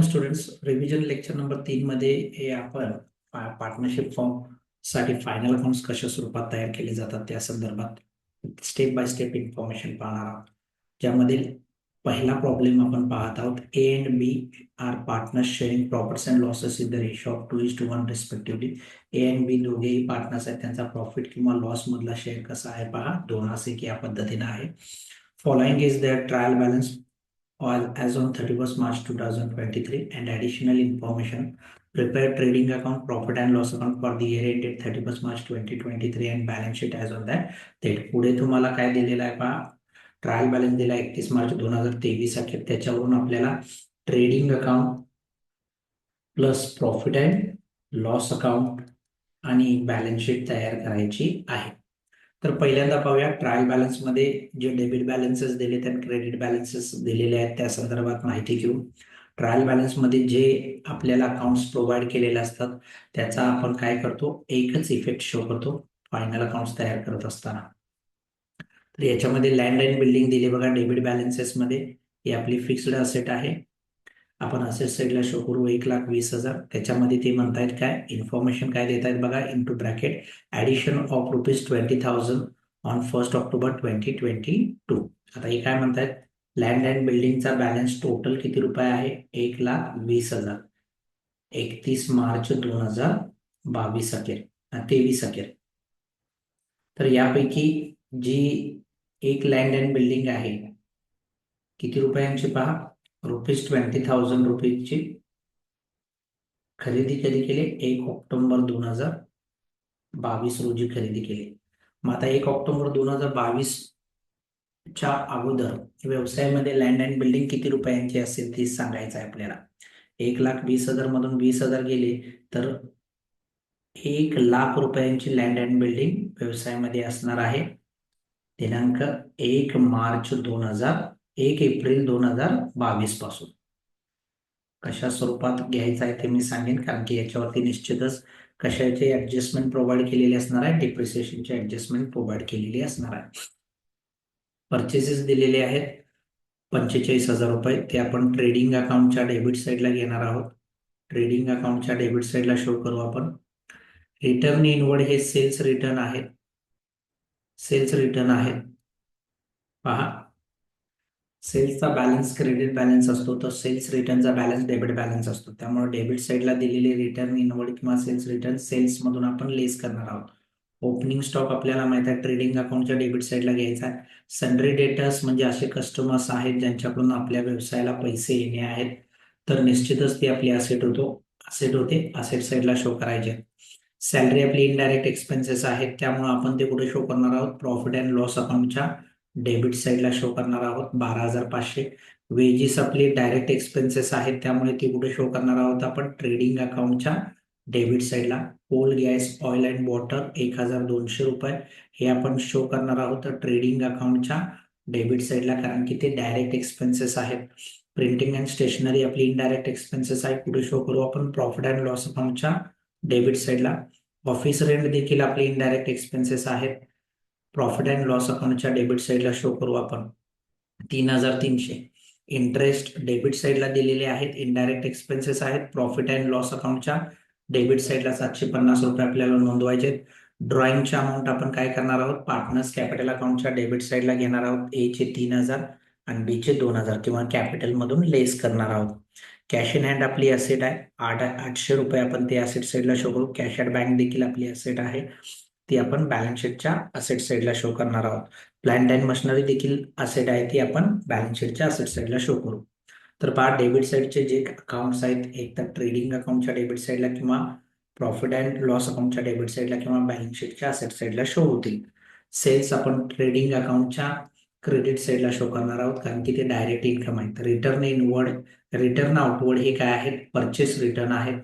Students, revision lecture number 3 मध्ये हे आपण पार्टनरशिप फॉर्म साठी फायनल अकाउंट्स कशा स्वरूपात तयार केले जातात त्या संदर्भात स्टेप बाय स्टेप इन्फॉर्मेशन पाहणार आहोत. ज्यामध्ये पहिला प्रॉब्लेम आपण पाहत आहोत. A and B are partners sharing profits and losses in the ratio of 2:1 respectively. A and B दोघेही पार्टनर्स आहेत, त्यांचा प्रॉफिट किंवा लॉस मधला शेअर कसा आहे पहा. 2:1 या पद्धतीने आहे. Following is their trial balance as on 31st March 2023 and additional information. Prepare trading account, profit and loss account for the year ended 31st March 2023 and balance sheet as on that date. पुढे तुम्हाला काय दिलेलं आहे पहा. Trial balance दिला 31 March 2023 अखेर. त्याच्यावरून आपल्याला trading account plus profit and loss account आणि बॅलन्स शीट तयार करायची आहे. तर पहिल्यांदा पाहूया ट्रायल बॅलन्स मध्ये जे डेबिट बॅलन्सेस दिलेत आणि क्रेडिट बॅलन्सेस दिलेले आहेत त्या संदर्भात माहिती घेऊ. ट्रायल बॅलन्स मध्ये जे आपल्याला अकाउंट्स प्रोव्हाइड केलेले असतात त्याचा आपण काय करतो, एकच इफेक्ट शो करतो फायनल अकाउंट्स तयार करत असताना. तर याच्यामध्ये लँड अँड बिल्डिंग दिले बघा. डेबिट बॅलन्सेस मध्ये ही आपली फिक्स्ड असेट आहे. आपण असेट साईडला शो करू 1,20,000. त्याच्यामध्ये ते म्हणतायत काय इन्फॉर्मेशन काय देत आहेत बघा. Into bracket addition of ₹20,000 on 1 October 2022. आता हे काय म्हणतायत, लँड अँड बिल्डिंगचा बॅलन्स टोटल किती रुपये आहे, 1,20,000 31 मार्च 2022 अखेर 23 अखेर. तर यापैकी जी एक लँड अँड बिल्डिंग आहे किती रुपयांची पहा, ₹20,000 खरेदी कधी केली, 1 ऑक्टोबर 2022 रोजी खरेदी केली. मग आता 1 ऑक्टोबर 2022 च्या अगोदर व्यवसायामध्ये लँड अँड बिल्डिंग किती रुपयांची असेल ते सांगायचं आहे आपल्याला. 1,20,000 मधून 20,000 गेले तर 1,00,000 रुपयांची लँड अँड बिल्डिंग व्यवसायामध्ये असणार आहे. दिनांक 1 एप्रिल 2022 पासून. कशा स्वरूपात घ्यायचं आहे ते मी सांगेन, कारण की याच्यावरती निश्चितच कशाचे ऍडजस्टमेंट प्रोव्हाइड केलेले असणार आहे, डिप्रिसिएशनचे ऍडजस्टमेंट प्रोव्हाइड केलेली असणार आहे. परचेसेस दिलेले आहेत 45,000 रुपये. ते आपण ट्रेडिंग अकाउंटच्या डेबिट साईडला घेणार आहोत. ट्रेडिंग अकाउंटच्या डेबिट साईडला शो करू आपण. रिटर्न इनवर्ड हे सेल्स रिटर्न आहेत. सेल्स रिटर्न आहेत पहा. सेल्सचा बॅलन्स क्रेडिट बॅलन्स असतो, तर सेल्स रिटर्नचा बॅलन्स डेबिट बॅलन्स असतो. त्यामुळे डेबिट साईडला दिलेले रिटर्न इनवर्ड किंवा सेल्स रिटर्न सेल्स मधून आपण लेस करणार आहोत. ओपनिंग स्टॉक आपल्याला माहित आहे ट्रेडिंग अकाउंटच्या डेबिट साईडला घ्यायचा आहे. सन्ड्री डेटर्स म्हणजे असे कस्टमर्स आहेत ज्यांच्याकडून आपल्या व्यवसायाला पैसे येणे आहेत, तर निश्चितच ती आपली असेट होते असेट साईडला शो करायचे. सॅलरी आपली इनडायरेक्ट एक्सपेन्सेस आहेत, त्यामुळे आपण ते कुठे शो करणार आहोत, प्रॉफिट अँड लॉस अकाउंटच्या डेबिट साईडला शो करणार आहोत 12,500. वेजेस आपले डायरेक्ट एक्सपेन्सेस आहेत, त्यामुळे ते कुठे शो करणार आहोत आपण, ट्रेडिंग अकाउंटच्या डेबिट साईडला. Coal, gas, oil and water 1,200 रुपये हे आपण शो करणार आहोत ट्रेडिंग अकाउंटच्या डेबिट साईडला, कारण की ते डायरेक्ट एक्सपेन्सेस आहेत. प्रिंटिंग अँड स्टेशनरी आपली इनडायरेक्ट एक्सपेन्सेस आहे, कुठे शो करू आपण, प्रॉफिट अँड लॉस अकाउंटच्या डेबिट साईडला. ऑफिस रेंट देखील आपले इनडायरेक्ट एक्सपेन्सेस आहेत, प्रॉफिट अँड लॉस अकाउंटच्या डेबिट साईडला शो करू आपण 3,300. इंटरेस्ट डेबिट साईडला दिलेले आहेत, इनडायरेक्ट एक्सपेन्सेस आहेत, प्रॉफिट अँड लॉस अकाउंटच्या डेबिट साईडला 750 रुपये आपल्याला नोंदवायचे. ड्रॉइंगच्या अमाऊंट आपण काय करणार आहोत, पार्टनर्स कॅपिटल अकाउंटच्या डेबिट साईडला घेणार आहोत. ए चे 3,000 आणि बी चे 2,000 किंवा कॅपिटल मधून लेस करणार आहोत. कॅश इन हँड आपली असेट आहे 800 रुपये, आपण ते असेट साईडला शो करू. कॅश ॲट बँक देखील आपली असेट आहे, ती आपण बॅलन्स शीटच्या असेट साईडला शो करणार आहोत. प्लांट अँड मशिनरी देखील असेट आहे, ती आपण बॅलन्स शीटच्या असेट साईडला शो करू. तर पहा डेबिट साईडचे जे अकाउंट्स आहेत, एक तर ट्रेडिंग अकाउंटच्या डेबिट साईडला किंवा प्रॉफिट अँड लॉस अकाउंटच्या डेबिट साईडला किंवा बॅलन्स शीटच्या असेट साईडला शो होतील. सेल्स आपण ट्रेडिंग अकाउंटच्या क्रेडिट साईडला शो करणार आहोत, कारण की ते डायरेक्ट इन्कम आहे. रिटर्न इनवर्ड, रिटर्न आउटवर्ड हे काय आहेत, परचेस रिटर्न आहेत.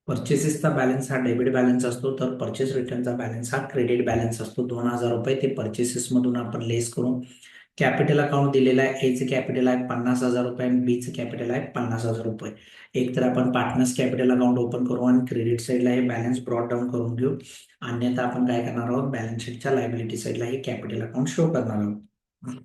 परचेसेसचा बॅलन्स हा डेबिट बॅलन्स असतो, तर परचेस रिटर्नचा बॅलन्स हा क्रेडिट बॅलन्स असतो. 2,000 रुपये ते परचेसेस मधून आपण लेस करू. कॅपिटल अकाउंट दिलेला आहे, ए चे कॅपिटल आहे 50,000 रुपये आणि बी चे कॅपिटल आहे 50,000 रुपये. एक तर आपण पार्टनर्स कॅपिटल अकाउंट ओपन करू आणि क्रेडिट साईडला हे बॅलन्स ब्रॉट डाऊन करून घेऊ. अन्यथा आपण काय करणार आहोत, बॅलन्स शीटच्या लायबिलिटी साईडला हे कॅपिटल अकाउंट शो करणार आहोत.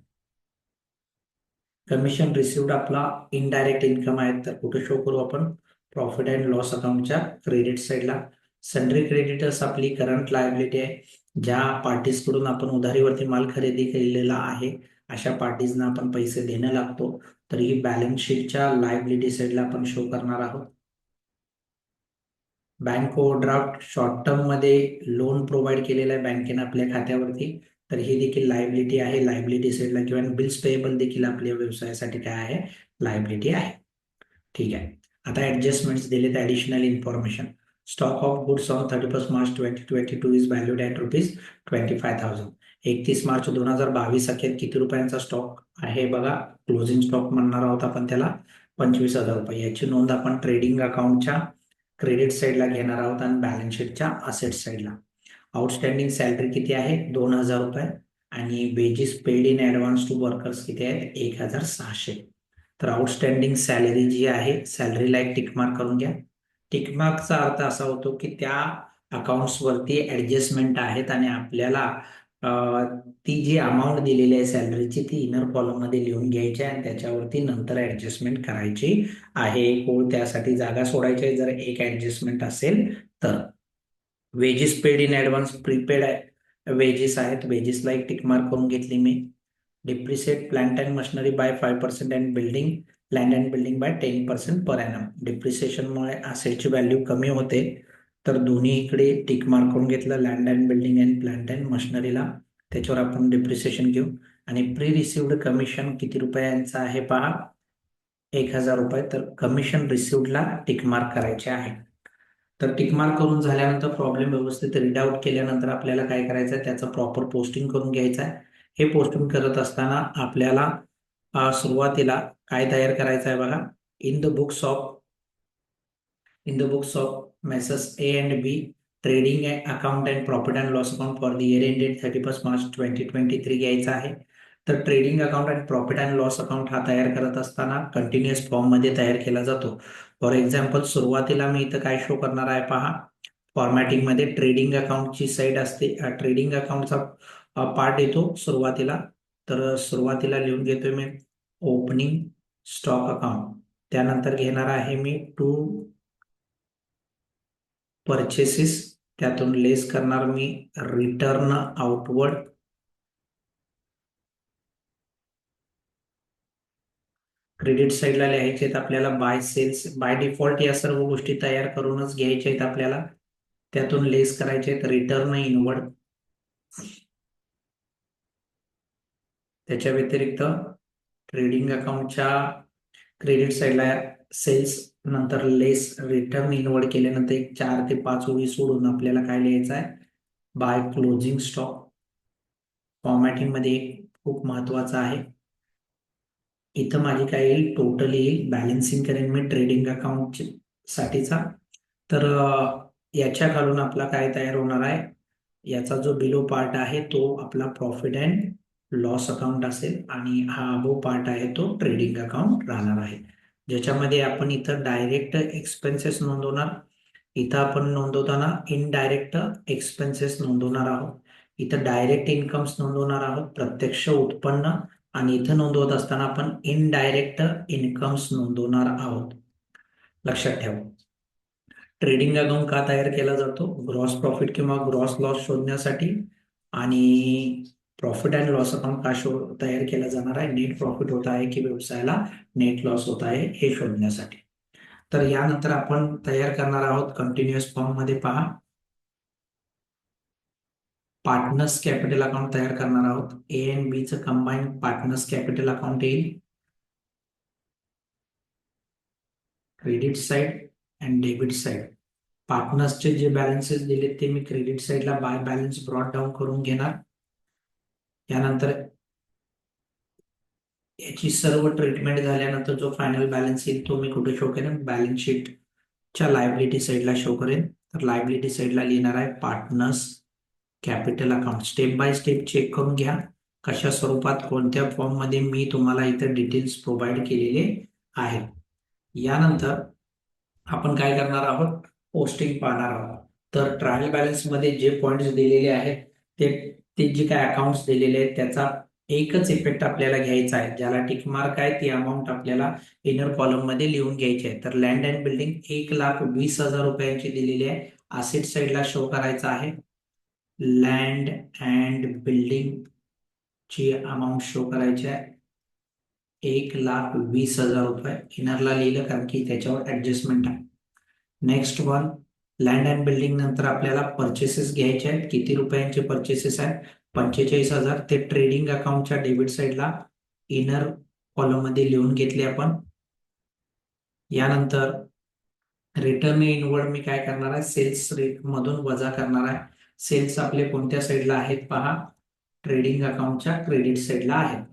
कमिशन रिसिव्ड आपला इनडायरेक्ट इन्कम आहे, तर कुठे शो करू आपण? प्रॉफिट अँड लॉस अकाउंटच्या क्रेडिट साईडला. सन्ड्री क्रेडिटर्स आपली करंट लायबिलिटी आहे. ज्या पार्टीज कडून आपण उधारीवरती माल खरेदी केलेला आहे अशा पार्टीजना आपण पैसे देणं लागतो, तर ही बॅलन्स शीटच्या लायबिलिटी साईडला आपण शो करणार आहोत. बँक ओव्हरड्राफ्ट शॉर्ट टर्म मध्ये लोन प्रोव्हाइड केलेलं आहे बँकेनं आपल्या खात्यावरती, तर ही देखील लायबिलिटी आहे लायबिलिटी साईडला. किंवा बिल्स पेएबल देखील आपल्या व्यवसायासाठी काय आहे? लायबिलिटी आहे. ठीक आहे. आता ऍडजस्टमेंट्स दिलेत. Additional information. Stock of goods on 31 March 2022 is valued at ₹25,000. 31 March 2022 अखेर किती रुपयांचा स्टॉक आहे बघा? क्लोजिंग स्टॉक म्हणणार आहोत आपण त्याला, ₹25,000. याची नोंद आपण ट्रेडिंग अकाउंटच्या क्रेडिट साईडला घेणार आहोत आणि बॅलन्स शीटच्या असेट साईडला. आउटस्टँडिंग सॅलरी किती आहे? ₹2,000. आणि wages paid in advance to workers किती आहेत? 1,600. तर आउटस्टँडिंग सॅलरी जी आहे, सॅलरीला एक टिकमार्क करून घ्या. टिकमार्कचा अर्थ असा होतो की त्या अकाउंट्सवरती ऍडजस्टमेंट आहेत आणि आपल्याला ती जी अमाऊंट दिलेली आहे सॅलरीची ती इनर कॉलम मध्ये लिहून घ्यायची आहे आणि त्याच्यावरती नंतर ऍडजस्टमेंट करायची आहे. त्यासाठी जागा सोडायची आहे जर एक ऍडजस्टमेंट असेल तर. Wages paid in advance prepaid wages आहेत, वेजेसला एक टिक मार्क करून घेतली मी. Depreciate plant and machinery by 5% and building land and building by 10% per annum. डिप्रिसिएशनमुळे असेटची व्हॅल्यू कमी होते, तर दोन्ही इकडे टिक मार्क करून घेतलं. Land and building and plant and मशिनरीला त्याच्यावर आपण डिप्रिसिएशन घेऊ. आणि प्री रिसिव्ड कमिशन किती रुपयांचं आहे पहा? ₹1,000. तर कमिशन रिसिव्डला टिक मार्क करायचे आहे. तर टिकमार्क करून झाल्यानंतर प्रॉब्लेम व्यवस्थित रीड आउट केल्यानंतर आपल्याला काय करायचं आहे? त्याचं प्रॉपर पोस्टिंग करून घ्यायचं आहे. हे पोस्टिंग करत असताना आपल्याला सुरुवातीला काय तयार करायचं आहे बघा? In the books of messrs A and B trading account and profit and loss account for the year ended 31 March 2023 घ्यायचा आहे. तर ट्रेडिंग अकाउंट आणि प्रॉफिट अँड लॉस अकाउंट हा तयार करत असताना कंटिन्युअस फॉर्म मध्ये तयार केला जातो. फॉर एक्झाम्पल सुरुवातीला मी इथं काय शो करणार आहे पहा? फॉर्मॅटिंग मध्ये ट्रेडिंग अकाउंटची साईड असते, ट्रेडिंग अकाउंटचा पार्ट येतो सुरुवातीला. तर सुरुवातीला लिहून घेतोय मी ओपनिंग स्टॉक अकाउंट. त्यानंतर घेणार आहे मी टू परचेसेस, त्यातून लेस करणार मी रिटर्न आउटवर्ड. क्रेडिट साईडला लिहायचे आहेत आपल्याला बाय सेल्स. बाय डिफॉल्ट या सर्व गोष्टी तयार करूनच घ्यायच्या आहेत आपल्याला. त्यातून लेस करायचे आहेत रिटर्न इनवर्ड. त्याच्या व्यतिरिक्त ट्रेडिंग अकाउंटच्या क्रेडिट साईडला सेल्स नंतर लेस रिटर्न इनवर्ड केल्यानंतर एक 4 ते 5 ओळी सोडून आपल्याला काय लिहायचं आहे? By closing stock. फॉर्मॅटिंग मध्ये एक खूप महत्वाचं आहे. इथं माझी काय येईल? टोटल येईल. बॅलन्सिंग करेन मी ट्रेडिंग अकाउंट साठीचा. तर याच्या खालून आपला काय तयार होणार आहे? याचा जो बिलो पार्ट आहे तो आपला प्रॉफिट अँड लॉस अकाउंट असेल आणि हा अबो पार्ट आहे तो ट्रेडिंग अकाउंट राहणार आहे, ज्याच्यामध्ये आपण इथं डायरेक्ट एक्सपेन्सेस नोंदवणार. इथं आपण नोंदवताना इनडायरेक्ट एक्सपेन्सेस नोंदवणार आहोत. इथं डायरेक्ट इन्कम्स नोंदवणार आहोत, प्रत्यक्ष उत्पन्न. आणि इथं नोंदवत असताना आपण इनडायरेक्ट इन्कम्स नोंदवणार आहोत. लक्षात ठेवा. ट्रेडिंग अकाउंट का तयार केला जातो? ग्रॉस प्रॉफिट किंवा ग्रॉस लॉस शोधण्यासाठी. आणि प्रॉफिट अँड लॉस अकाउंट का तयार केला जाणार आहे? नेट प्रॉफिट होत आहे की व्यवसायाला नेट लॉस होत आहे हे शोधण्यासाठी. तर यानंतर आपण तयार करणार आहोत कंटिन्युअस फॉर्म मध्ये पहा पार्टनर्स कॅपिटल अकाउंट तयार करणार आहोत. ए अँड बी चं कंबाईन पार्टनर्स कॅपिटल अकाउंट येईल. Credit side and debit side. पार्टनर्सचे जे बॅलन्सेस दिलेत ते मी क्रेडिट साइडला बाय बॅलन्स ब्रॉट डाऊन करून घेणार. यानंतर याची सर्व ट्रीटमेंट झाल्यानंतर जो फायनल बॅलन्स येईल तो मी कुठे शो करेन? बॅलन्स शीटच्या लायबिलिटी साइडला शो करेन. तर लायबिलिटी साइडला लिहिणार आहे partners capital account. Step by step check करून घ्या कशा स्वरूपात कोणत्या फॉर्म मध्ये मी तुम्हाला इथे डिटेल्स प्रोव्हाइड केलेले आहेत. यानंतर आपण काय करणार आहोत? पोस्टिंग पाहणार आहोत. तर ट्रायल बॅलन्स मध्ये जे पॉइंट्स दिलेले आहेत ते ते जे काय अकाउंट्स दिलेले आहेत त्याचा एकच इफेक्ट आपल्याला घ्यायचा आहे, ज्याला टिक मार्क आहे ती अमाऊंट आपल्याला इनर कॉलम मध्ये लिहून घ्यायची आहे. तर लँड अँड बिल्डिंग 1,20,000 रुपयांची दिलेली आहे, असेट साइडला शो करायचं आहे. लँड अँड बिल्डिंग ची अमाऊंट शो करायची आहे 1,20,000 रुपये. इनरला लिहिलं कारण की त्याच्यावर ऍडजस्टमेंट आहे. Next one, land and building नंतर आपल्याला परचेसेस घ्यायचे आहेत. किती रुपयांचे परचेसेस आहेत? 45,000. ते ट्रेडिंग अकाउंटच्या डेबिट साइडला इनर कॉलम मध्ये लिहून घेतले आपण. यानंतर रिटर्न इनवर्ड मी काय करणार आहे, सेल्स रेट मधून वजा करणार आहे. सेल्स आपले कोणत्या साइडला आहेत पहा, ट्रेडिंग अकाउंटच्या क्रेडिट साइडला आहेत.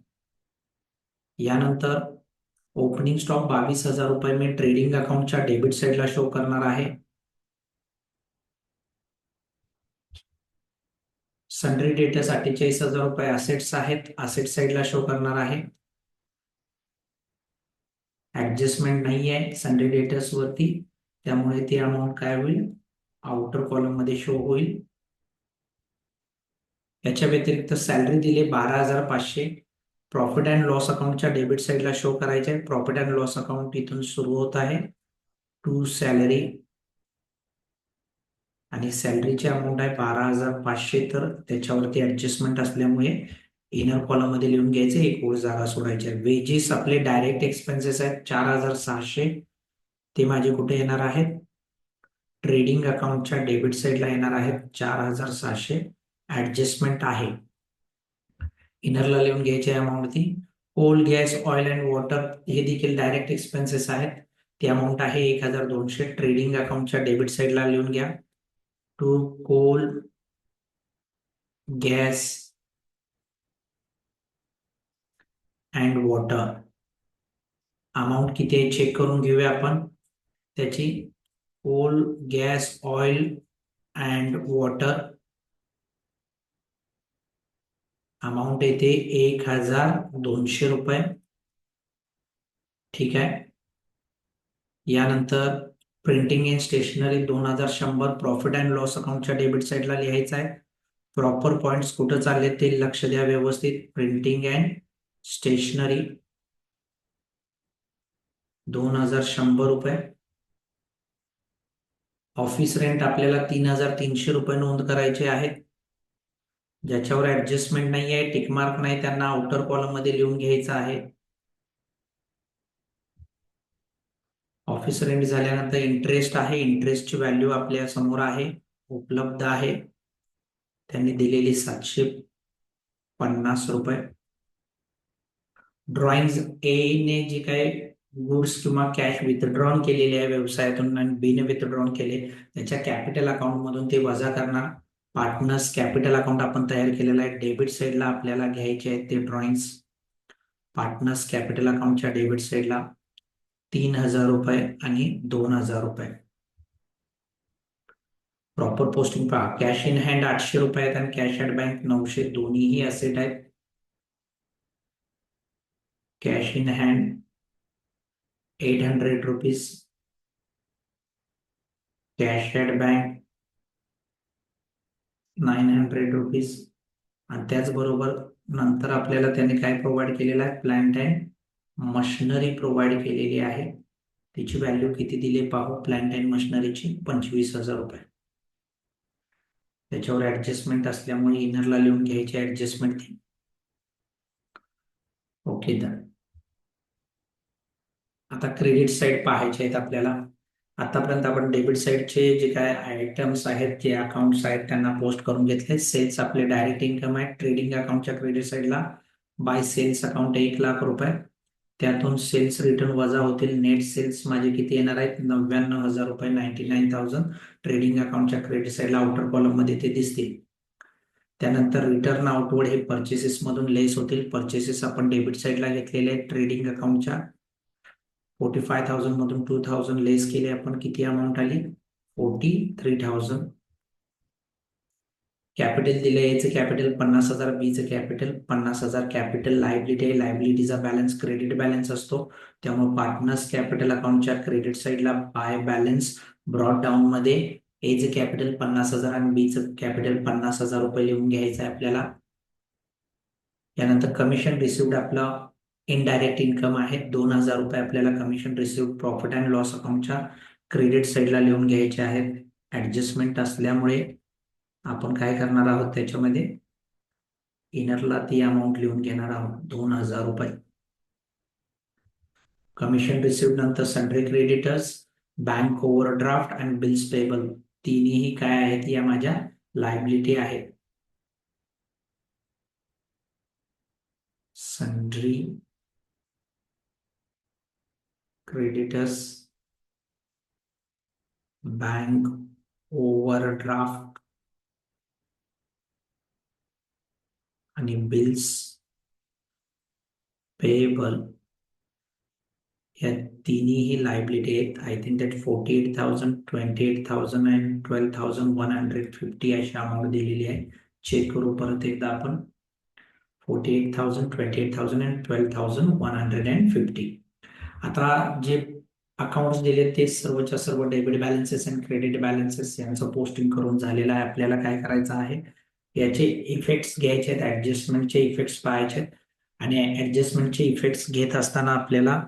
यानंतर ओपनिंग स्टॉक 22,000 रुपये मी ट्रेडिंग अकाउंटच्या डेबिट साइडला शो करणार आहे. सन्ड्री डेटर्स 48,000 रुपये असेट्स आहेत, असेट साइडला शो करणार आहे. ऍडजस्टमेंट नाही आहे सन्ड्री डेटर्स वरती, त्यामुळे ती अमाऊंट काय होईल, आउटर कॉलम मध्ये शो होईल. याच्या व्यतिरिक्त सॅलरी दिले 12,500, प्रॉफिट अँड लॉस अकाउंटच्या डेबिट साइडला शो करायचे आहे. प्रॉफिट अँड लॉस अकाउंट इथून सुरू होत आहे टू सॅलरी, आणि सॅलरीची अमाऊंट आहे 12,500. तर त्याच्यावरती ऍडजस्टमेंट असल्यामुळे इनर कॉलम मध्ये लिहून घ्यायचे, एक ओळ जागा सोडायची आहे. वेजेस आपले डायरेक्ट एक्सपेन्सेस आहेत 4,600, ते माझे कुठे येणार आहेत, ट्रेडिंग अकाउंटच्या डेबिट साइडला येणार आहेत 4,600. ऍडजस्टमेंट आहे, इनरला लिहून घ्यायची अमाऊंट ती. Coal, gas, oil and water हे देखील डायरेक्ट एक्सपेन्सेस आहेत, ती अमाऊंट आहे 1,200. ट्रेडिंग अकाउंटच्या डेबिट साइडला लिहून घ्या. To coal, gas and water amount किती आहे चेक करून घेऊया आपण त्याची. Coal, gas, oil and water amount येते 1,200 रुपये. ठीक आहे. यानंतर printing and stationery 2,100 profit and loss अकाउंटच्या डेबिट साइडला लिहायचं आहे. प्रॉपर पॉइंट्स कुठं चालले ते लक्ष द्या व्यवस्थित. प्रिंटिंग अँड स्टेशनरी 2,100 रुपये. ऑफिस रेंट आपल्याला 3,300 रुपये नोंद करायचे आहेत. ज्याच्यावर ऍडजस्टमेंट नाही आहे, टिक मार्क नाही, त्यांना आउटर कॉलम मध्ये लिहून घ्यायचं आहे. ऑफिस रेंट झाल्यानंतर इंटरेस्ट आहे, इंटरेस्टची व्हॅल्यू आपल्या समोर आहे, उपलब्ध आहे, त्यांनी दिलेली 750 रुपये. ड्रॉइंग ए ने जे काही गुड्स किंवा कॅश विथड्रॉन केलेले आहे व्यवसायातून आणि बी ने विथड्रॉन केले, त्याच्या कॅपिटल अकाउंट मधून ते वजा करणार. पार्टनर्स कॅपिटल अकाउंट आपण तयार केलेला आहे, डेबिट साइडला आपल्याला घ्यायचे आहेत ते ड्रॉइंग्स. पार्टनर्स कॅपिटल अकाउंटच्या डेबिट साइडला 3,000 रुपये आणि 2,000 रुपये. प्रॉपर पोस्टिंग पहा, कॅश इन हँड 800 रुपये आहेत आणि कॅश ॲट बँक 900, दोन्हीही असेट आहेत. Cash in hand 800 rupees, cash at bank 900 rupees. आणि त्याचबरोबर नंतर आपल्याला त्याने काय प्रोव्हाइड केलेलं आहे, प्लांट अँड मशिनरी प्रोव्हाइड केलेली आहे. तिची व्हॅल्यू किती दिली पाहू, प्लांट अँड मशिनरीची 25,000 रुपये. त्याच्यावर ऍडजस्टमेंट असल्यामुळे इनरला लिहून घ्यायची ऍडजस्टमेंट. ओके तर आता क्रेडिट साइड पाहायचे आहेत आपल्याला. आतापर्यंत आपण डेबिट साइडचे जे काय आयटम्स आहेत, जे अकाउंट्स आहेत, त्यांना पोस्ट करून घेतले. सेल्स आपले डायरेक्ट इन्कम आहे. ट्रेडिंग अकाउंटच्या क्रेडिट साइडला बाय सेल्स अकाउंट 1,00,000 रुपये, त्यातून सेल्स रिटर्न वजा होतील. नेट सेल्स माझे किती येणार आहेत, 99,000 रुपये, 99,000. ट्रेडिंग अकाउंटच्या क्रेडिट साइडला आउटर कॉलम मध्ये ते दिसतील. त्यानंतर रिटर्न आउटवर्ड हे परचेसेस मधून लेस होतील. परचेसेस आपण डेबिट साइडला घेतलेले आहेत. ट्रेडिंग अकाउंटच्या 45,000 मधून 2,000 लेस केले आपण, किती अमाऊंट आली, 43,000. कॅपिटल दिले, याचं कॅपिटल 50,000, बीचं कॅपिटल 50,000. कॅपिटल लायबिलिटी आहे, लायबिलिटीचा बॅलन्स क्रेडिट बॅलन्स असतो, त्यामुळे पार्टनर्स कॅपिटल अकाउंटच्या क्रेडिट साइडला बाय बॅलन्स ब्रॉड डाऊन मध्ये एचं कॅपिटल 50,000 आणि बीचं कॅपिटल 50,000 रुपये लिहून घ्यायचं आहे आपल्याला. यानंतर कमिशन रिसिव्ड आपलं इनडायरेक्ट इन्कम आहे. 2,000 रुपये आपल्याला commission received profit and loss अकाउंटच्या क्रेडिट साईडला लिहून घ्यायचे आहेत. ऍडजस्टमेंट असल्यामुळे आपण काय करणार आहोत, त्याच्यामध्ये इनरला ती अमाऊंट लिहून घेणार आहोत, 2,000 रुपये. कमिशन रिसिव्ड नंतर सन्ड्री क्रेडिटर्स, बँक ओव्हरड्राफ्ट आणि बिल्स पेबल, तिन्ही काय आहेत, या माझ्या लायबिलिटी आहेत. सन्ड्री क्रेडिटर्स, बँक ओव्हरड्राफ्ट आणि बिल्स पेबल, या तिन्ही लायबिलिटी आहेत. आय थिंक दॅट 48,000, 28,000 अँड 12,150 अशी अमाऊंट दिलेली आहे. चेक करू परत एकदा आपण. 48,000, 28,000 अँड 12,150. आता जे अकाउंट्स दिले ते सर्वच्या सर्व डेबिट बॅलन्सेस आणि क्रेडिट बॅलन्सेस यांचं पोस्टिंग करून झालेलं आहे. आपल्याला काय करायचं आहे, याचे इफेक्ट्स घ्यायचे आहेत, ऍडजस्टमेंटचे इफेक्ट्स पाहायचे आहेत. आणि ऍडजस्टमेंटचे इफेक्ट्स घेत असताना आपल्याला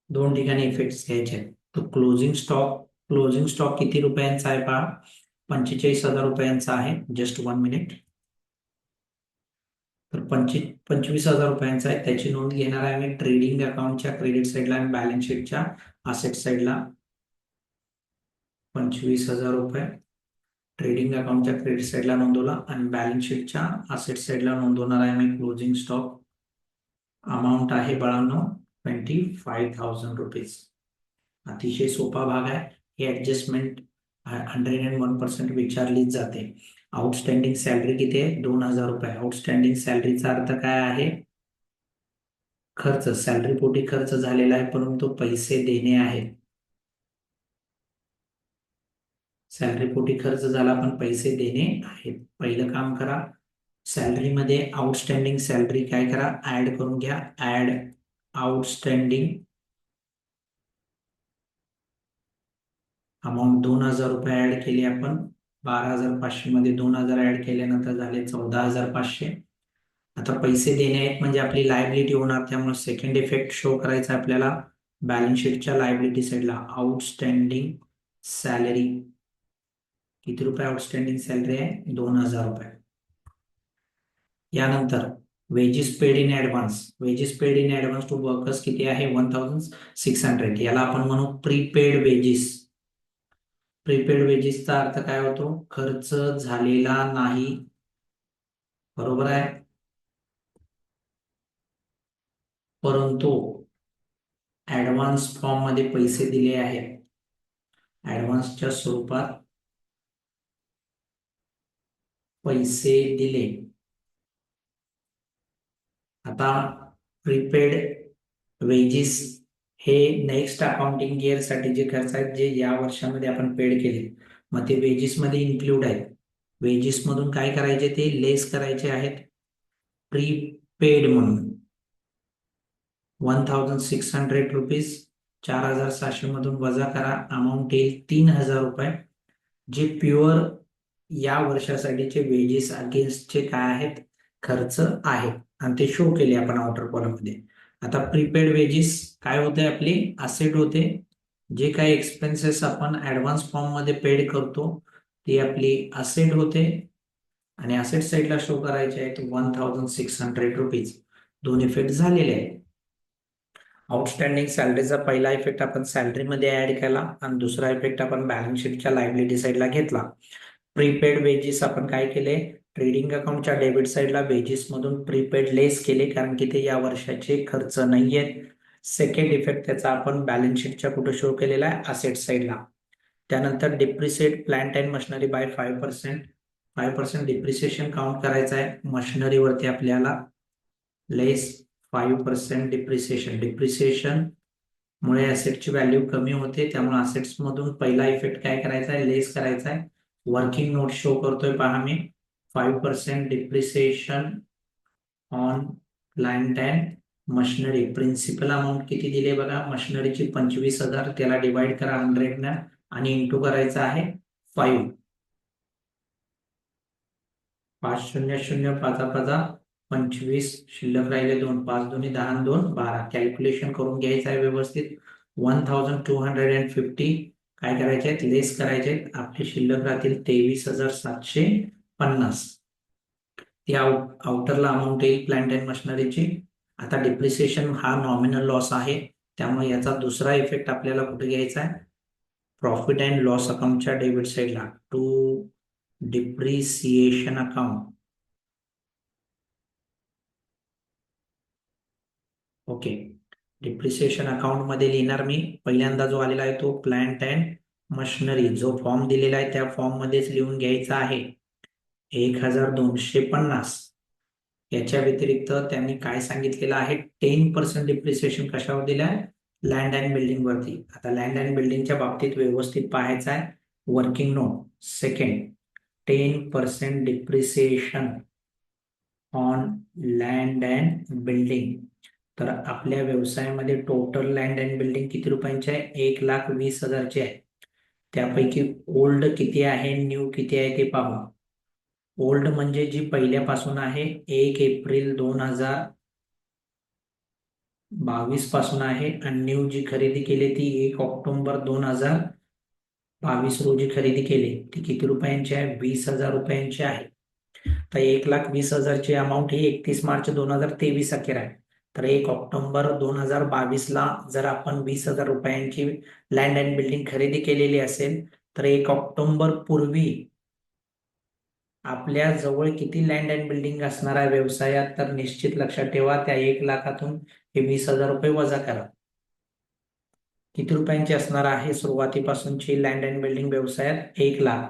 दोन ठिकाणी इफेक्ट्स घ्यायचे आहेत. तो क्लोजिंग स्टॉक किती रुपयांचा आहे पहा, 45,000 रुपयांचा आहे. Just 1 minute. तर 25,000 रुपयांचा आहे, त्याची नोंद घेणार आहे मी ट्रेडिंग अकाउंटच्या क्रेडिट साईडला आणि बॅलन्स शीटच्या असेट साईडला. 25,000 रुपये ट्रेडिंग अकाउंटच्या क्रेडिट साईडला नोंदवला आणि बॅलन्स शीटच्या असेट साईडला नोंदवणार आहे मी क्लोजिंग स्टॉक. अमाऊंट आहे बाळांनो 25,000 रुपीज. अतिशय सोपा भाग आहे. ही ऍडजस्टमेंट 101% विचारलीच जाते. आउटस्टँडिंग सॅलरी किती आहे, 2,000 रुपये. आउटस्टँडिंग सॅलरीचा अर्थ काय आहे, खर्च. सॅलरी पोटी खर्च झालेला आहे, परंतु पैसे देणे आहेत. सॅलरी पोटी खर्च झाला पण पैसे देणे आहेत. पहिलं काम करा, सॅलरीमध्ये आउटस्टँडिंग सॅलरी काय करा, ऍड करून घ्या. ऍड आउटस्टँडिंग अमाऊंट 2,000 रुपये ऍड केली आपण. 12,500 मध्ये 2,000 ऍड केल्यानंतर झाले 14,500. आता पैसे देणे आहेत म्हणजे आपली लायबिलिटी होणार, त्यामुळे सेकंड इफेक्ट शो करायचा आपल्याला बॅलन्स शीटच्या लायबिलिटी साईडला. आउटस्टँडिंग सॅलरी किती रुपये आउटस्टँडिंग सॅलरी आहे, 2,000 रुपये. यानंतर wages paid in advance. Wages paid in advance to workers किती आहे, 1,600. याला आपण म्हणू प्रीपेड वेजेस. प्रीपेड वेजेसचा अर्थ काय होतो, खर्च झालेला नाही. बरोबर आहे, परंतु ऍडव्हान्स फॉर्म मध्ये पैसे दिले आहेत. ऍडव्हान्सच्या स्वरूपात पैसे दिले. आता प्रीपेड वेजेस हे नेक्स्ट अकाउंटिंग इयर साठी जे खर्च आहेत, जे या वर्षामध्ये आपण पेड केले, मग ते वेजेस मध्ये इन्क्लूड आहेत. वेजेस मधून काय करायचे, ते लेस करायचे आहेत प्रीपेड म्हणून. 1,600 रुपीज 4,700 मधून वजा करा, अमाऊंट येईल 3,000 रुपये, जे प्युअर या वर्षासाठीचे वेजेस अगेन्स्टचे काय आहेत, खर्च आहेत. आणि ते शो केले आपण आउटर कॉलममध्ये. आता प्रीपेड वेजेस काय होते, आपले असेट होते. जे काही एक्सपेन्सेस आपण ऍडव्हान्स फॉर्म मध्ये पेड करतो ते आपली असेट होते. आणि असेट साईडला शो करायचे आहेत 1,600 रुपीज. दोन इफेक्ट झालेले आहेत. आउटस्टँडिंग सॅलरीचा पहिला इफेक्ट आपण सॅलरीमध्ये ऍड केला आणि दुसरा इफेक्ट आपण बॅलन्स शीटच्या लायबिलिटी साईडला घेतला. प्रीपेड वेजेस आपण काय केले, ट्रेडिंग अकाउंटच्या डेबिट साईडला वेजेस मधून प्रीपेड लेस केले, कारण की ते या वर्षाचे खर्च नाही आहेत. सेकंड इफेक्ट त्याचा आपण बॅलन्स शीटच्या कुठे शो केलेला आहे, असेट साईडला. त्यानंतर depreciate plant and machinery by 5%. 5% depreciation count करायचं आहे मशिनरीवरती आपल्याला. लेस 5% डिप्रिसिएशन. डिप्रिसिएशन मुळे ऍसेटची व्हॅल्यू कमी होते, त्यामुळे असेट्स मधून पहिला इफेक्ट काय करायचा आहे, लेस करायचा आहे. वर्किंग नोट शो करतोय पहा मी, 5% depreciation on plant and machinery. Principal amount किती दिले बघा, मशिनरीची 25,000, त्याला डिवाइड करा 100 ने आणि इंटू करायचा आहे 5. 5 0 0 5 5 25 शिल्लक राहिले 2 5 2 10 2 12 कॅल्क्युलेशन करून घ्यायचं आहे व्यवस्थित 1250 काय करायचे आहेत लेस करायचे आहेत आपले शिल्लक राहतील 23,750 ती आउटरला अमाऊंट येईल प्लांट अँड मशिनरीची. आता डिप्रिसिएशन हा नॉमिनल लॉस आहे त्यामुळे याचा दुसरा इफेक्ट आपल्याला कुठे घ्यायचा आहे प्रॉफिट अँड लॉस अकाउंटच्या डेबिट साईडला to depreciation account. Okay depreciation account मध्ये लिहिणार मी पहिल्यांदा जो आलेला आहे तो प्लांट अँड मशिनरी जो फॉर्म दिलेला आहे त्या फॉर्म मध्येच लिहून घ्यायचा आहे 1250. याच्या व्यतिरिक्त त्यांनी काय सांगितलेलं आहे 10% डिप्रिसिएशन कशावर दिलं आहे लँड अँड बिल्डिंग वरती. आता लँड अँड बिल्डिंगच्या बाबतीत व्यवस्थित पाहायचं आहे working note second 10% depreciation on land and building. तर आपल्या व्यवसायामध्ये टोटल लँड अँड बिल्डिंग किती रुपयांचे आहे 1,20,000चे आहे. त्यापैकी ओल्ड किती आहे न्यू किती आहे ते पाहू. ओल्ड म्हणजे जी पहिल्यापासून आहे 1 एप्रिल 2022 पासून आहे आणि न्यू जी खरेदी केली ती 1 ऑक्टोबर 2022 रोजी खरेदी केली ती किती रुपयांची आहे 20,000 रुपयांची आहे. तर 1,20,000ची अमाऊंट ही 31 मार्च 2023 अखेर आहे. तर 1 ऑक्टोबर 2022 जर आपण 20,000 रुपयांची लँड अँड बिल्डिंग खरेदी केलेली असेल तर 1 ऑक्टोबर पूर्वी आपल्या जवळ किती लँड अँड बिल्डिंग असणार आहे व्यवसायात तर निश्चित लक्षात ठेवा त्या 1,00,000तून हे 20,000 रुपये वजा करा. किती रुपयांची असणार आहे सुरुवातीपासूनची लँड अँड बिल्डिंग व्यवसायात 1,00,000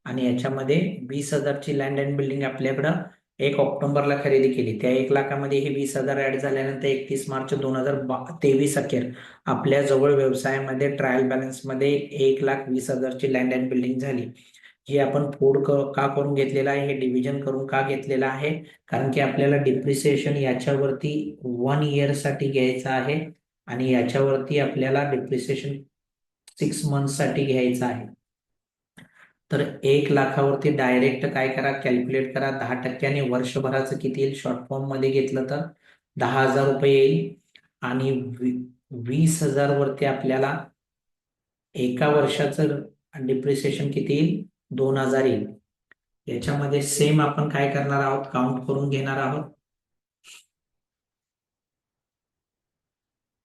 आणि याच्यामध्ये 20,000ची लँड अँड बिल्डिंग आपल्याकडं 1 ऑक्टोबरला खरेदी केली त्या 1,00,000मध्ये हे 20,000 ऍड झाल्यानंतर 31 मार्च 2023 अखेर आपल्या जवळ व्यवसायामध्ये ट्रायल बॅलन्स मध्ये 1,20,000ची लँड अँड बिल्डिंग झाली. हे आपण फोड का करून घेतलेलं आहे हे डिव्हिजन करून का घेतलेलं आहे कारण की आपल्याला डिप्रिसिएशन याच्यावरती 1 इयर साठी घ्यायचं आहे आणि याच्यावरती आपल्याला डिप्रिसिएशन 6 मंथ्स साठी घ्यायचं आहे. तर 1,00,000वरती डायरेक्ट काय करा कॅल्क्युलेट करा 10% वर्षभराचं किती येईल शॉर्ट फॉर्म मध्ये घेतलं तर 10,000 रुपये येईल आणि 20,000 वरती आपल्याला एका वर्षाचं डिप्रिसिएशन किती येईल 2,000 येईल. याच्यामध्ये सेम आपण काय करणार आहोत काउंट करून घेणार आहोत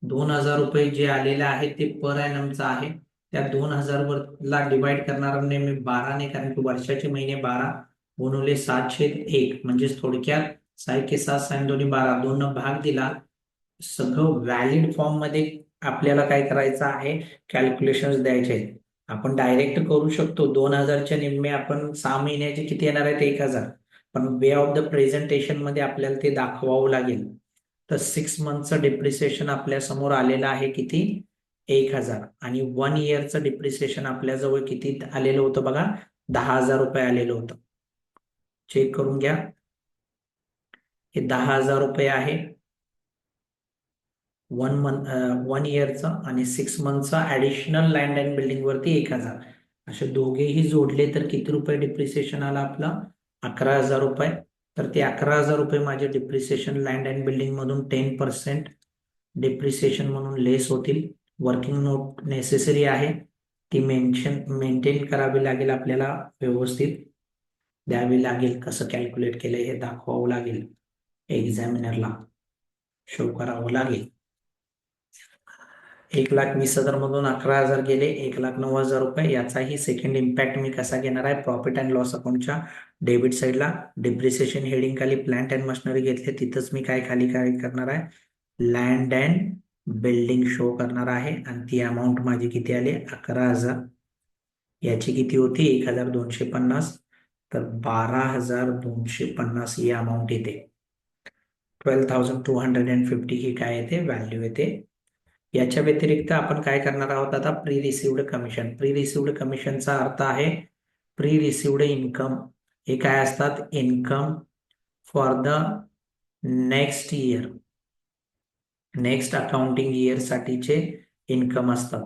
2,000 रुपये जे आलेले आहे ते पर ॲनमचं आहे त्या 2,000 ला डिवाइड करणार नाही मी 12ने कारण की वर्षाचे महिने 12 गुणिले 7/1 म्हणजेच थोडक्यात 6 के 7 2 भाग दिला. सगळं व्हॅलिड फॉर्म मध्ये आपल्याला काय करायचं आहे कॅल्क्युलेशन द्यायचे आहेत. आपण डायरेक्ट करू शकतो 2,000च्या निम्मे आपण 6 महिन्याचे किती येणार आहेत 1,000 पण वे ऑफ द प्रेझेंटेशन मध्ये आपल्याला ते दाखवावं लागेल. तर 6 मंथचं डिप्रिसिएशन आपल्या समोर आलेलं आहे किती 1,000 आणि 1 इयरचं डिप्रिसिएशन आपल्याजवळ किती आलेलं होतं बघा 10,000 रुपये आलेलं होतं. चेक करून घ्या हे 10,000 रुपये आहे 1 इयरचं आणि 6 मंथचं ऍडिशनल लँड अँड बिल्डिंग वरती 1,000 असे दोघेही जोडले तर किती रुपये डिप्रिसिएशन आला आपला 11,000 रुपये. तर ते 11,000 रुपये माझे डिप्रिसिएशन लँड अँड बिल्डिंग मधून 10% डिप्रिसिएशन म्हणून लेस होतील. वर्किंग नोट नेसेसरी आहे ती मेंटेन करावी लागेल आपल्याला व्यवस्थित द्यावी लागेल कसं कॅल्क्युलेट केलंय हे दाखवावं लागेल एक्झामिनरला शो करावं लागेल. 1,20,000 मधून 11,000 गेले 1,09,000 रुपये. याचाही सेकंड इम्पॅक्ट मी कसा घेणार आहे प्रॉफिट अँड लॉस अकाउंटच्या डेबिट साईडला डिप्रिसिएशन हेडिंग खाली प्लांट अँड मशिनरी घेतले तिथंच मी काय खाली काय करणार आहे लँड अँड बिल्डिंग शो करणार आहे आणि ती अमाऊंट माझी किती आली 11,000 याची किती होती 1,250 तर 12,250 ही अमाऊंट येते. 12,250 ही काय येते व्हॅल्यू येते. याच्या व्यतिरिक्त आपण काय करणार आहोत आता pre received commission. Pre received कमिशनचा अर्थ आहे प्री रिसिव्ड इन्कम. हे काय असतात income for the next year next accounting year साठीचे इन्कम असतात.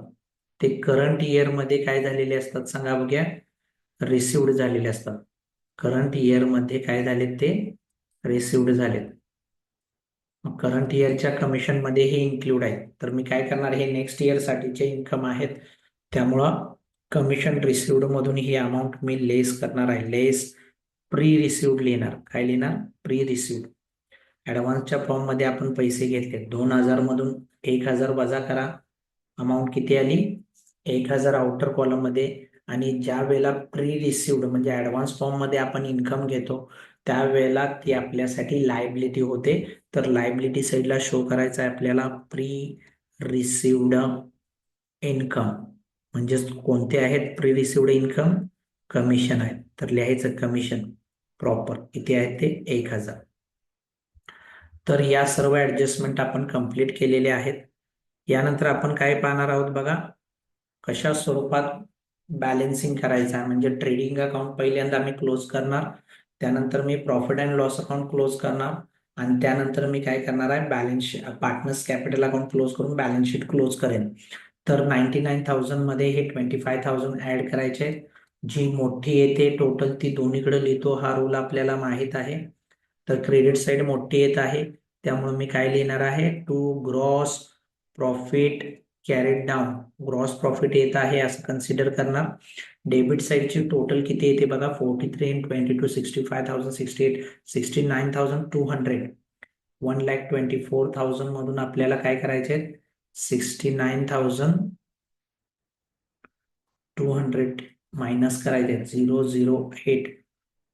ते करंट इयर मध्ये काय झालेले असतात सांगा बघ्या रिसिव्ड झालेले असतात. करंट इयर मध्ये काय झाले ते रिसिव्ड झालेत. करंट इयरच्या कमिशन मध्ये हे इन्क्लूड आहेत. तर मी काय करणार, हे नेक्स्ट इयर साठीचे इन्कम आहेत, त्यामुळं कमिशन रिसिव्ड मधून ही अमाऊंट मी लेस करणार आहे. लेस प्री रिसिव्ड लिहिणार. काय लिहिणार? Pre received. ऍडव्हान्सच्या फॉर्म मध्ये आपण पैसे घेतले, 2000 मधून 1000 वजा करा, अमाऊंट किती आली? 1000 आउटर कॉलम मध्ये. आणि ज्या वेळेला प्री रिसिव्ड म्हणजे ऍडव्हान्स फॉर्म मध्ये आपण इन्कम घेतो त्यावेळेला ती आपल्यासाठी लायबिलिटी होते. तर लायबिलिटी साईडला शो करायचं आहे आपल्याला प्री रिसिव्ड इन्कम. म्हणजे कोणते आहेत प्री रिसिव्ड इन्कम? कमिशन आहेत. तर लिहायचं कमिशन प्रॉपर किती आहे ते 1000. तर या सर्व ऍडजस्टमेंट आपण कंप्लीट केलेले आहेत. यानंतर आपण काय पाहणार आहोत बघा, कशा स्वरूपात बॅलन्सिंग करायचं आहे. म्हणजे ट्रेडिंग अकाउंट पहिल्यांदा मी क्लोज करणार, त्यानंतर मी profit and loss account close करणार, आणि त्यानंतर मी काय करणार आहे, balance partners capital account close करून बॅलन्स शीट क्लोज करेन. तर 99,000 मध्ये हे 25,000 ऍड करायचे. जी मोठी येते टोटल ती दोन्हीकडे लिहितो, हा रूल आपल्याला माहित आहे. तर क्रेडिट साइड मोठी येत आहे, त्यामुळे मी काय लिहिणार आहे, to gross profit carried down. Gross profit येत आहे असं कन्सिडर करणार. डेबिट साईडची टोटल किती येते बघा, 43 and 22 65,000 68 69,200. 1,24,000 मधून आपल्याला काय करायचे, 69,200 मायनस करायचे. 008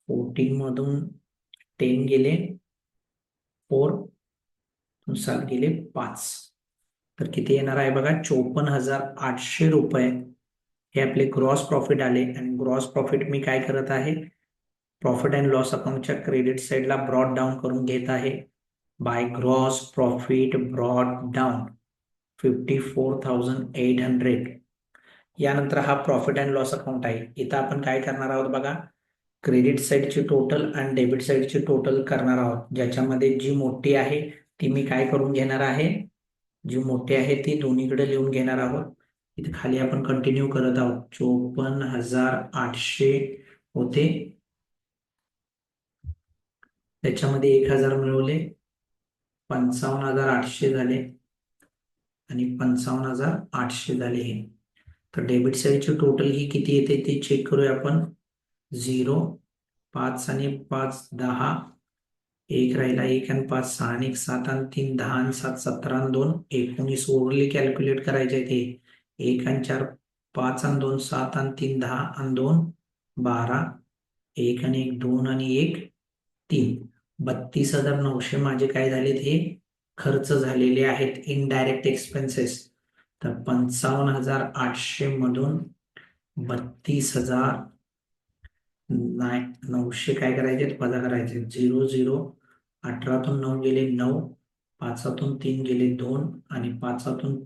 14 मधून 10 गेले 4, 7 गेले 5. तर किती येणार आहे बघा, 54,800 रुपये हे आपले ग्रॉस प्रॉफिट आले. आणि ग्रॉस प्रॉफिट मी काय करत आहे, प्रॉफिट अँड लॉस अकाउंटच्या क्रेडिट साइडला ब्रॉड डाऊन करून घेत आहे. By gross profit brought down 54,800. यानंतर हा प्रॉफिट अँड लॉस अकाउंट आहे. इथं आपण काय करणार आहोत बघा, क्रेडिट साईडची टोटल आणि डेबिट साईडची टोटल करणार आहोत. ज्याच्यामध्ये जी मोठी आहे ती मी काय करून घेणार आहे, जी मोठी आहे ती दोन्हीकडे लिहून घेणार आहोत. इथे खाली आपण कंटिन्यू करत आहोत. 54,800 होते, त्याच्यामध्ये 1000 मिळवले, 55,800 झाले आणि 55,800 झाले हे. तर डेबिट साईडची टोटल ही किती येते ते चेक करूया आपण. 0, 5 आणि 5 10, 1 राहिला, 1 आणि 5 6 आणि 1 7 आणि 3 10 आणि 7 17 आणि 2 19 ओव्हरली कॅल्क्युलेट करायचे ते. 1 आणि 4 5 आणि 2 7 आणि 3 10 आणि 2 12, 1 आणि 1 2 आणि 1 3. 32,900 माझे काय झालेत, हे खर्च झालेले आहेत, इनडायरेक्ट एक्सपेन्सेस. तर 55,800 मधून 32,900 काय करायचे, वजा करायचे. 0 18तून 9 गेले 9, 5तून 3 गेले 2 आणि 5तून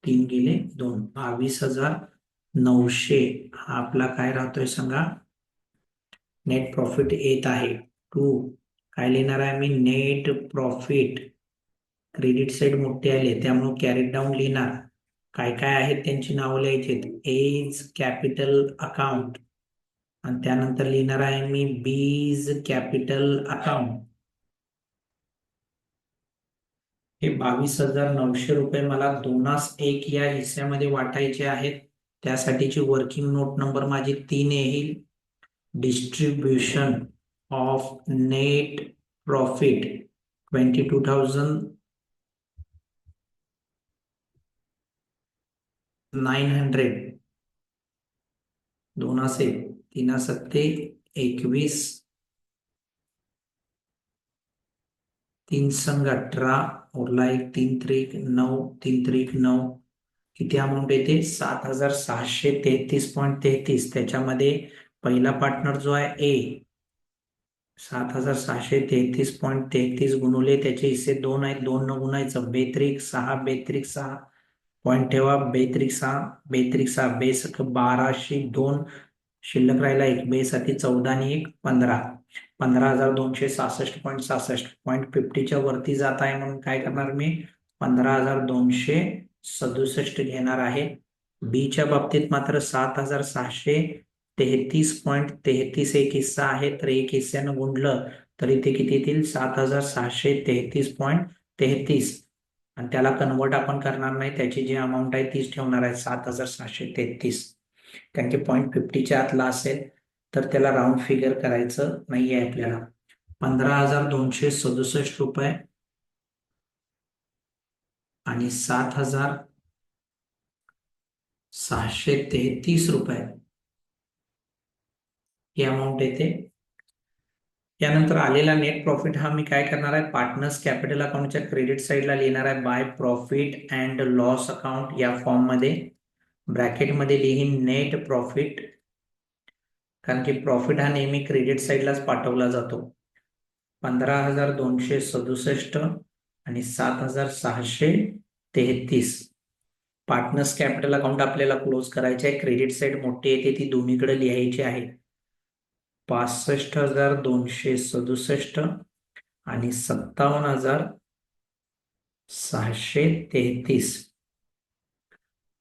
3 गेले 2. 22,900 हा आपला काय राहतोय सांगा, नेट प्रॉफिट येत आहे. टू काय लिहिणार आहे मी, नेट प्रॉफिट. क्रेडिट साइड मोठे आले त्यामुळे कॅरीड डाऊन लिहिणार. काय काय आहेत त्यांची नावं लिहायची, एज कॅपिटल अकाउंट, आणि त्यानंतर लिहिणार आहे मी बीज कॅपिटल अकाउंट. हे 22,900 रुपये मला 2/1 या हिस्स्यामध्ये वाटायचे आहेत. त्यासाठीची वर्किंग नोट नंबर माझी 3 येईल. Distribution of net profit 22,900. 2 असे 3 सत्ते 21, 3 संग 18, उरला एक 3 त्रिक 9, 3 त्रिक 9. किती अमाऊंट येते, 7,633.33. त्याच्यामध्ये पहिला पार्टनर जो आहे ए, 7,633.33 गुणुले त्याचे हिस्से 2 आहेत, 2 न गुणायचं, बेत्रिक 6, बेत्रिक 6 पॉईंट ठेवा, बेत्रिक 6 बेत्रिक 6, बेसक 1202 शिल्लक राहिला 1, बेसाठी 14 आणि 1 15. 15,266.66 .50च्या वरती जात आहे म्हणून काय करणार मी, 15,267 घेणार आहे. बी च्या बाबतीत मात्र 7,633 33.33 एक हिस्सा आहे, तर एक हिस्स्यानं गुणलं तर इथे किती येतील 7,633.33 आणि त्याला कन्वर्ट आपण करणार नाही, त्याची जी अमाऊंट आहे तीच ठेवणार आहे 7,633. कारण की 0.50च्या आतला असेल तर त्याला राऊंड फिगर करायचं नाहीये आपल्याला. 15,267 रुपये आणि 7,633 रुपये ही अमाऊंट येते. यानंतर आलेला नेट प्रॉफिट हा मी काय करणार आहे, पार्टनर्स कॅपिटल अकाउंटच्या क्रेडिट साईडला लिहिणार आहे by profit and loss account या फॉर्म मध्ये. ब्रॅकेटमध्ये लिहीन नेट प्रॉफिट, कारण की प्रॉफिट हा नेहमी क्रेडिट साईडलाच पाठवला जातो. 15,267 आणि 7,633. पार्टनर्स कॅपिटल अकाउंट आपल्याला क्लोज करायचे आहे. क्रेडिट साईड मोठी येते ती दोन्हीकडे लिहायची आहे. 65,267 आणि 57,633.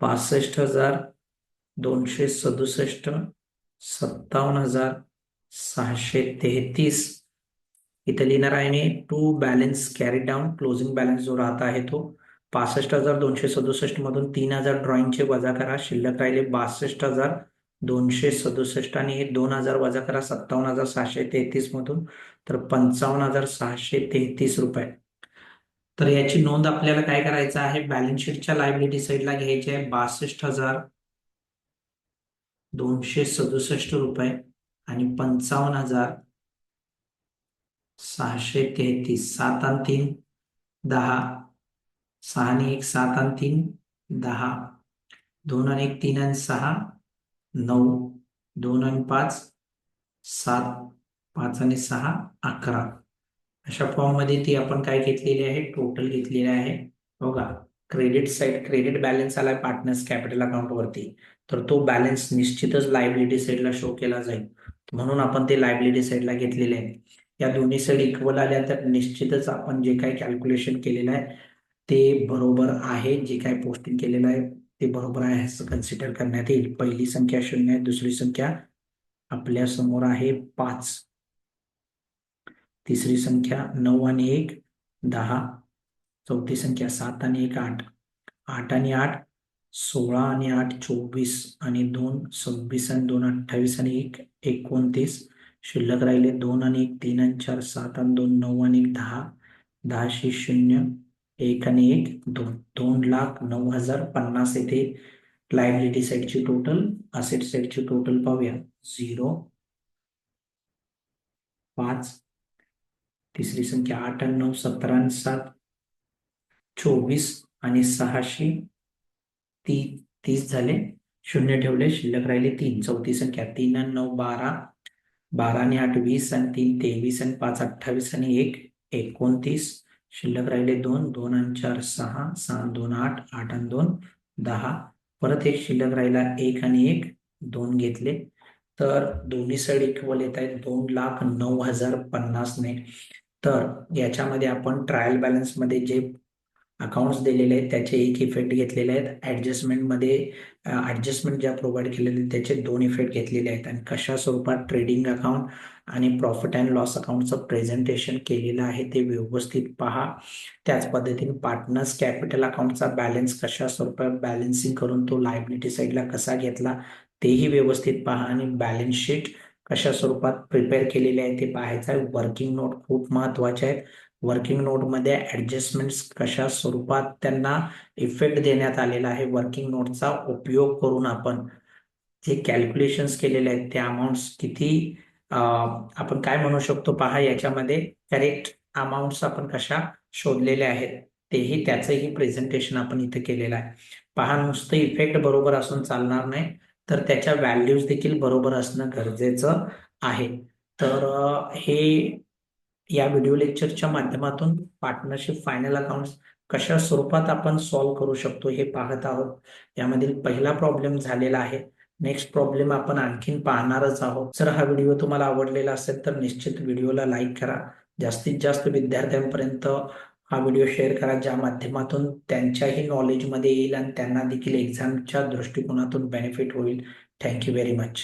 65,267, 57,633 इथे लिहिणार आहे. To balance carry down, closing balance जो राहत आहे तो 65,267 मधून 3,000 ड्रॉइंगचे वजा करा, शिल्लक राहिले 62,267 आणि हे 2,000 वजा करा 57,633 मधून, तर 55,633 रुपये. तर याची नोंद आपल्याला काय करायचं आहे, बॅलन्स शीटच्या लायबिलिटी साईडला घ्यायची आहे 62,267 रुपये आणि 55,633. 7 आणि 3 10, 6 आणि 1 7 आणि 3 10, 2 आणि 1 3 आणि 6 9, 2 आणि 5 7, 5 आणि 6 11. अशा फॉर्म मध्ये ती आपण काय घेतलेली आहे, टोटल घेतलेली आहे. बघा, क्रेडिट साईड, क्रेडिट बॅलन्स आलाय पार्टनर्स कॅपिटल अकाउंट वरती, तर तो बॅलन्स निश्चितच लायबिलिटी साईडला शो केला जाईल, म्हणून आपण ते लायबिलिटी साईडला घेतलेले आहे. या दोन्ही साईड इक्वल आल्या तर निश्चितच आपण जे काही कॅल्क्युलेशन केलेलं आहे ते बरोबर आहे, जे काही पोस्टिंग केलेलं आहे ते बरोबर आहे असं कन्सिडर करण्यात येईल. पहिली संख्या 0 आहे, दुसरी संख्या आपल्या समोर आहे 5, तिसरी संख्या 9 आणि 1 10, चौथी संख्या 7 आणि 1 8, 8 आणि 8 16 आणि 8 24 आणि 2 26 आणि 2 28 आणि 1 29, शिल्लक राहिले 2 आणि 1 3 आणि 4 7 आणि 2 9 आणि 1 10, 10 0 1 आणि 1 2, 2,09,050 येथे लायबिलिटी साईडची टोटल. असेट साईडची टोटल पाहूया 0 5, तिसरी संख्या 8 आणि 9 17 आणि 7 24 आणि 630 झाले, शून्य ठेवले, शिल्लक राहिले 3. चौथी संख्या 3 आणि 9 12, 12 आणि 8 20 आणि 3 23 आणि 5 28 आणि 1 29, शिल्लक राहिले 2, 2 आणि 4 6, 6 आणि 2 8, 8 आणि 2 10, परत एक शिल्लक राहिला 1 आणि 1 2 घेतले, तर दोन्ही साईड इक्वल येत आहेत 2,09,050 ने. तर याच्यामध्ये आपण ट्रायल बॅलन्स मध्ये जे अकाउंट्स दिलेले आहेत त्याचे एक इफेक्ट घेतलेले आहेत, ऍडजस्टमेंटमध्ये ऍडजस्टमेंट ज्या प्रोव्हाइड केलेले त्याचे 2 इफेक्ट घेतलेले आहेत, आणि कशा स्वरूपात ट्रेडिंग अकाउंट आणि प्रॉफिट अँड लॉस अकाउंटचं प्रेझेंटेशन केलेलं आहे ते व्यवस्थित पहा. त्याच पद्धतीने पार्टनर्स कॅपिटल अकाउंटचा बॅलन्स कशा स्वरूपात बॅलन्सिंग करून तो लायबिलिटी साईडला कसा घेतला तेही व्यवस्थित पहा, आणि बॅलन्स शीट कशा स्वरूपात प्रिपेअर केलेले आहे ते पाहायचं आहे. वर्किंग नोट खूप महत्वाचे आहेत. वर्किंग नोटमध्ये ऍडजस्टमेंट्स कशा स्वरूपात त्यांना इफेक्ट देण्यात आलेला आहे, वर्किंग नोटचा उपयोग करून आपण जे कॅल्क्युलेशन्स केलेले आहेत त्या अमाऊंट्स किती आपण काय म्हणू शकतो पहा, याच्यामध्ये करेक्ट अमाऊंट्स आपण कशा शोधलेल्या आहेत तेही त्याचंही प्रेझेंटेशन आपण इथे केलेलं आहे. पहा, नुसतं इफेक्ट बरोबर असून चालणार नाही, तर त्याच्या व्हॅल्यूज देखील बरोबर असणं गरजेचं आहे. तर हे या व्हिडिओ लेक्चरच्या माध्यमातून पार्टनरशिप फायनल अकाउंट्स कशा स्वरूपात आपण सॉल्व्ह करू शकतो हे पाहत आहोत. यामधील पहिला प्रॉब्लेम झालेला आहे. नेक्स्ट प्रॉब्लेम आपण आणखीन पाहणारच आहोत. जर हा व्हिडिओ तुम्हाला आवडलेला असेल तर निश्चित व्हिडिओला लाईक करा, जास्तीत जास्त विद्यार्थ्यांपर्यंत हा व्हिडिओ शेअर करा, ज्या माध्यमातून त्यांच्याही नॉलेजमध्ये येईल आणि त्यांना देखील एक्झामच्या दृष्टिकोनातून बेनिफिट होईल. Thank you very much.